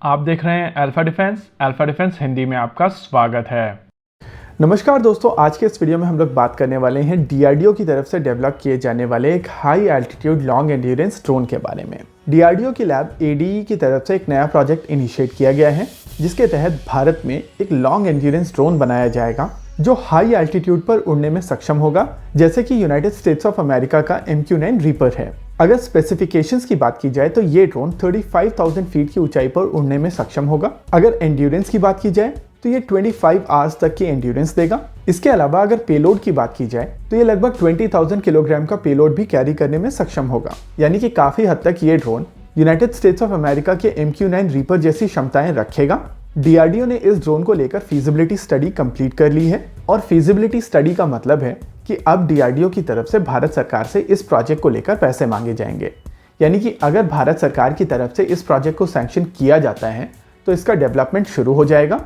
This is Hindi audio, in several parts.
आप देख रहे हैं अल्फा डिफेंस हिंदी में आपका स्वागत है। नमस्कार दोस्तों, आज के इस वीडियो में हम लोग बात करने वाले हैं डीआरडीओ की तरफ से डेवलप किए जाने वाले एक high altitude long endurance drone के बारे में। डीआरडीओ की लैब एडीई की तरफ से एक नया प्रोजेक्ट इनिशिएट किया गया है, जिसके तहत भारत में एक लॉन्ग एंड्योरेंस ड्रोन बनाया जाएगा जो हाई एल्टीट्यूड पर उड़ने में सक्षम होगा, जैसे कि यूनाइटेड स्टेट्स ऑफ अमेरिका का MQ-9 रीपर है। अगर स्पेसिफिकेशंस की बात की जाए तो ये ड्रोन 35,000 फीट की ऊंचाई पर उड़ने में सक्षम होगा। अगर एंड्योरेंस की बात की जाए तो ये 25 आवर्स तक की एंड्योरेंस देगा। इसके अलावा अगर पेलोड की बात की जाए तो ये लगभग 20,000 किलोग्राम का पेलोड भी कैरी करने में सक्षम होगा, यानी कि काफी हद तक ये drone United states of America के MQ-9 रीपर जैसी क्षमताएं रखेगा। डीआरडीओ ने इस ड्रोन को लेकर फीजिबिलिटी स्टडी कंप्लीट कर ली है, और फीजिबिलिटी स्टडी का मतलब है कि अब डीआरडीओ की तरफ से भारत सरकार से इस प्रोजेक्ट को लेकर पैसे मांगे जाएंगे। यानी कि अगर भारत सरकार की तरफ से इस प्रोजेक्ट को सैंक्शन किया जाता है तो इसका डेवलपमेंट शुरू हो जाएगा।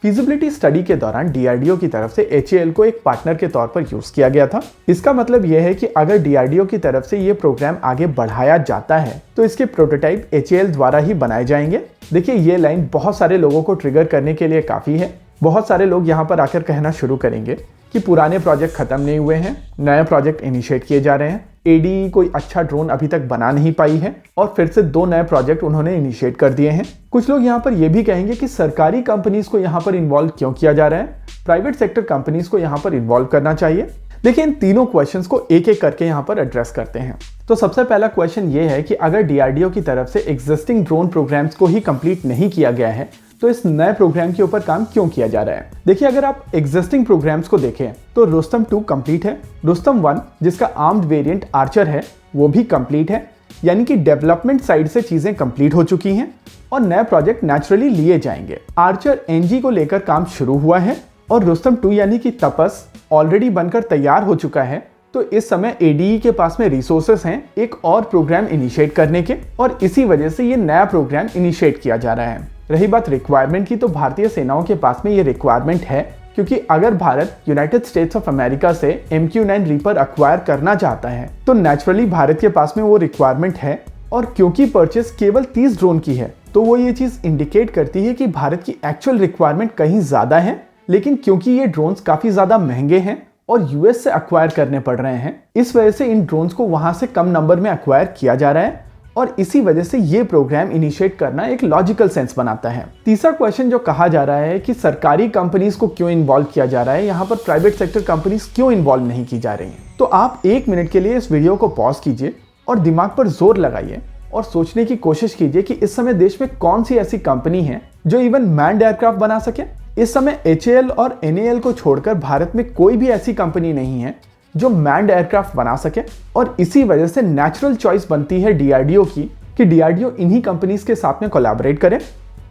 फीजिबिलिटी स्टडी के दौरान डीआरडीओ की तरफ से HAL को एक पार्टनर के तौर पर यूज किया गया था। इसका मतलब यह है कि अगर डीआरडीओ की तरफ से ये प्रोग्राम आगे बढ़ाया जाता है तो इसके प्रोटोटाइप HAL द्वारा ही बनाए जाएंगे। देखिए, ये लाइन बहुत सारे लोगों को ट्रिगर करने के लिए काफी है। बहुत सारे लोग यहाँ पर आकर कहना शुरू करेंगे कि पुराने प्रोजेक्ट खत्म नहीं हुए हैं, नए प्रोजेक्ट इनिशिएट किए जा रहे हैं, एडीई कोई अच्छा ड्रोन अभी तक बना नहीं पाई है, और फिर से 2 नए प्रोजेक्ट उन्होंने इनिशिएट कर दिए हैं। कुछ लोग यहाँ पर यह भी कहेंगे कि सरकारी कंपनीज को यहाँ पर इन्वॉल्व क्यों किया जा रहा है, प्राइवेट सेक्टर कंपनीज को यहाँ पर इन्वॉल्व करना चाहिए। देखिए, इन तीनों क्वेश्चंस को एक एक करके यहाँ पर एड्रेस करते हैं। तो सबसे पहला क्वेश्चन ये है कि अगर डीआरडीओ की तरफ से एग्जिस्टिंग ड्रोन प्रोग्राम्स को ही कंप्लीट नहीं किया गया है तो इस नए प्रोग्राम के ऊपर काम क्यों किया जा रहा है। देखिए, अगर आप एग्जिस्टिंग प्रोग्राम्स को देखें तो रुस्तम 2 कंप्लीट है, रुस्तम 1 जिसका आर्म्ड वेरिएंट आर्चर है वो भी कंप्लीट है, यानी कि डेवलपमेंट साइड से चीजें कंप्लीट हो चुकी हैं और नए प्रोजेक्ट नेचुरली लिए जाएंगे। आर्चर NG को लेकर काम शुरू हुआ है और रुस्तम 2 यानी कि तपस ऑलरेडी बनकर तैयार हो चुका है। तो इस समय एडीई के पास में रिसोर्सेस हैं एक और प्रोग्राम इनिशिएट करने के, और इसी वजह से ये नया प्रोग्राम इनिशिएट किया जा रहा है। रही बात रिक्वायरमेंट की, तो भारतीय सेनाओं के पास में ये रिक्वायरमेंट है, क्योंकि अगर Bharat United states of America से MQ-9 रीपर अक्वायर करना चाहता है तो नेचुरली भारत के पास में वो रिक्वायरमेंट है। और क्योंकि परचेस केवल 30 ड्रोन की है तो वो ये चीज इंडिकेट करती है कि भारत की एक्चुअल रिक्वायरमेंट कहीं ज्यादा है, लेकिन क्योंकि ये ड्रोन्स काफी ज्यादा महंगे हैं और यूएस से अक्वायर करने पड़ रहे हैं, इस वजह से इन ड्रोन्स को वहां से कम नंबर में अक्वायर किया जा रहा है, और इसी वजह से ये प्रोग्राम इनिशिएट करना एक लॉजिकल सेंस बनाता है। तीसरा क्वेश्चन जो कहा जा रहा है कि सरकारी कंपनीज को क्यों इन्वॉल्व किया जा रहा है, यहाँ पर प्राइवेट सेक्टर कंपनीज क्यों इन्वॉल्व नहीं की जा रही हैं, तो आप 1 मिनट के लिए इस वीडियो को पॉज कीजिए और दिमाग पर जोर लगाइए और सोचने की कोशिश कीजिए कि इस समय देश में कौन सी ऐसी कंपनी है जो इवन मैन्ड एयरक्राफ्ट बना सके। इस समय HAL और NAL को छोड़कर भारत में कोई भी ऐसी कंपनी नहीं है जो मैन्ड एयरक्राफ्ट बना सके, और इसी वजह से नेचुरल चॉइस बनती है डीआरडीओ की कि डीआरडीओ इन्हीं कंपनीज के साथ में कोलैबोरेट करे।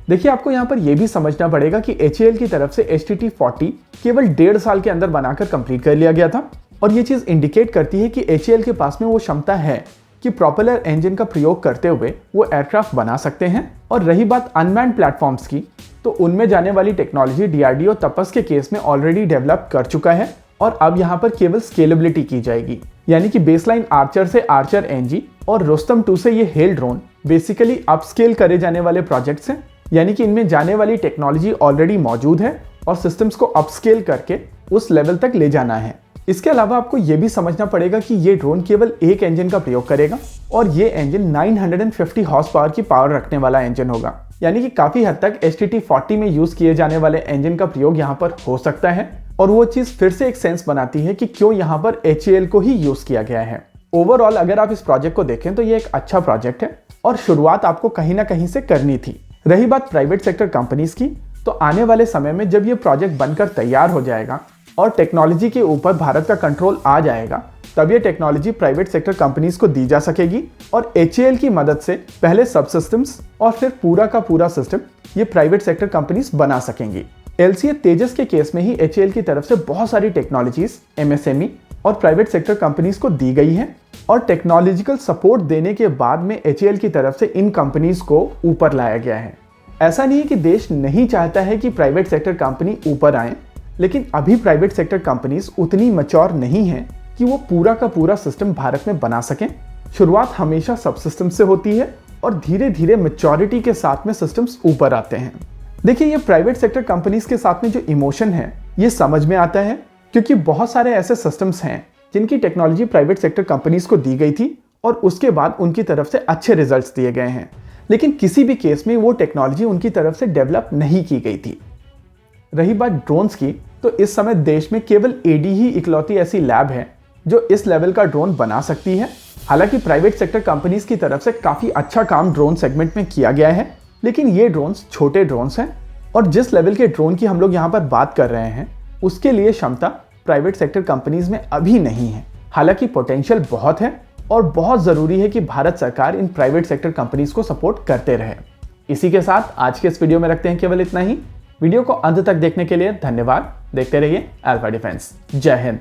देखिए, आपको यहाँ पर यह भी समझना पड़ेगा कि HAL की तरफ से HTT-40 केवल 1.5 साल के अंदर बनाकर कंप्लीट कर लिया गया था, और ये चीज इंडिकेट करती है कि HAL के पास में वो क्षमता है कि प्रोपेलर इंजन का प्रयोग करते हुए वो एयरक्राफ्ट बना सकते हैं। और रही बात अनमैन्ड प्लेटफॉर्म्स की, तो उनमें जाने वाली टेक्नोलॉजी डीआरडीओ तपस के केस में ऑलरेडी डेवलप कर चुका है, और अब यहाँ पर केवल स्केलेबिलिटी की जाएगी, यानी कि बेसलाइन आर्चर से आर्चर NG और रुस्तम 2 से ये हेल ड्रोन बेसिकली अपस्केल करे जाने वाले प्रोजेक्ट्स हैं, यानी कि इनमें जाने वाली टेक्नोलॉजी ऑलरेडी मौजूद है और सिस्टम्स को अपस्केल करके उस लेवल तक ले जाना है। इसके अलावा आपको यह भी समझना पड़ेगा कि ये ड्रोन केवल एक इंजन का प्रयोग करेगा, और ये इंजन 950 हॉर्स पावर की पावर रखने वाला इंजन होगा, यानी कि काफी हद तक HTT-40 में यूज किए जाने वाले इंजन का प्रयोग यहाँ पर हो सकता है, और वो चीज फिर से एक सेंस बनाती है कि क्यों यहाँ पर HAL को ही यूज किया गया है। ओवरऑल अगर आप इस प्रोजेक्ट को देखें तो ये एक अच्छा प्रोजेक्ट है, और शुरुआत आपको कहीं ना कहीं से करनी थी। रही बात प्राइवेट सेक्टर कंपनीज की, तो आने वाले समय में जब ये प्रोजेक्ट बनकर तैयार हो जाएगा और टेक्नोलॉजी के ऊपर भारत का कंट्रोल आ जाएगा, तब ये टेक्नोलॉजी प्राइवेट सेक्टर कंपनीज को दी जा सकेगी, और HAL की मदद से पहले सब सिस्टम्स और फिर पूरा का पूरा सिस्टम ये प्राइवेट सेक्टर कंपनीज बना सकेंगी। LCA तेजस के केस में ही HAL की तरफ से बहुत सारी टेक्नोलॉजीज MSME और प्राइवेट सेक्टर कंपनीज को दी गई है, और टेक्नोलॉजिकल सपोर्ट देने के बाद में HAL की तरफ से इन कंपनीज को ऊपर लाया गया है। ऐसा नहीं है कि देश नहीं चाहता है कि प्राइवेट सेक्टर कंपनी ऊपर आए, लेकिन अभी प्राइवेट सेक्टर कंपनीज उतनी मैच्योर नहीं है कि वो पूरा का पूरा सिस्टम भारत में बना सकें। शुरुआत हमेशा सब सिस्टम से होती है और धीरे धीरे मैच्योरिटी के साथ में सिस्टम्स ऊपर आते हैं। देखिए, ये प्राइवेट सेक्टर कंपनीज के साथ में जो इमोशन है ये समझ में आता है, क्योंकि बहुत सारे ऐसे सिस्टम्स हैं जिनकी टेक्नोलॉजी प्राइवेट सेक्टर कंपनीज को दी गई थी और उसके बाद उनकी तरफ से अच्छे रिजल्ट्स दिए गए हैं, लेकिन किसी भी केस में वो टेक्नोलॉजी उनकी तरफ से डेवलप नहीं की गई थी। रही बात ड्रोन्स की, तो इस समय देश में केवल एडी ही इकलौती ऐसी लैब है जो इस लेवल का ड्रोन बना सकती है। हालांकि प्राइवेट सेक्टर कंपनीज की तरफ से काफ़ी अच्छा काम ड्रोन सेगमेंट में किया गया है, लेकिन ये ड्रोन्स छोटे ड्रोन्स हैं और जिस लेवल के ड्रोन की हम लोग यहाँ पर बात कर रहे हैं उसके लिए क्षमता प्राइवेट सेक्टर कंपनीज में अभी नहीं है। हालांकि पोटेंशियल बहुत है और बहुत ज़रूरी है कि भारत सरकार इन प्राइवेट सेक्टर कंपनीज को सपोर्ट करते रहे। इसी के साथ आज के इस वीडियो में रखते हैं केवल इतना ही। वीडियो को अंत तक देखने के लिए धन्यवाद। देखते रहिए अल्फा डिफेंस। जय हिंद।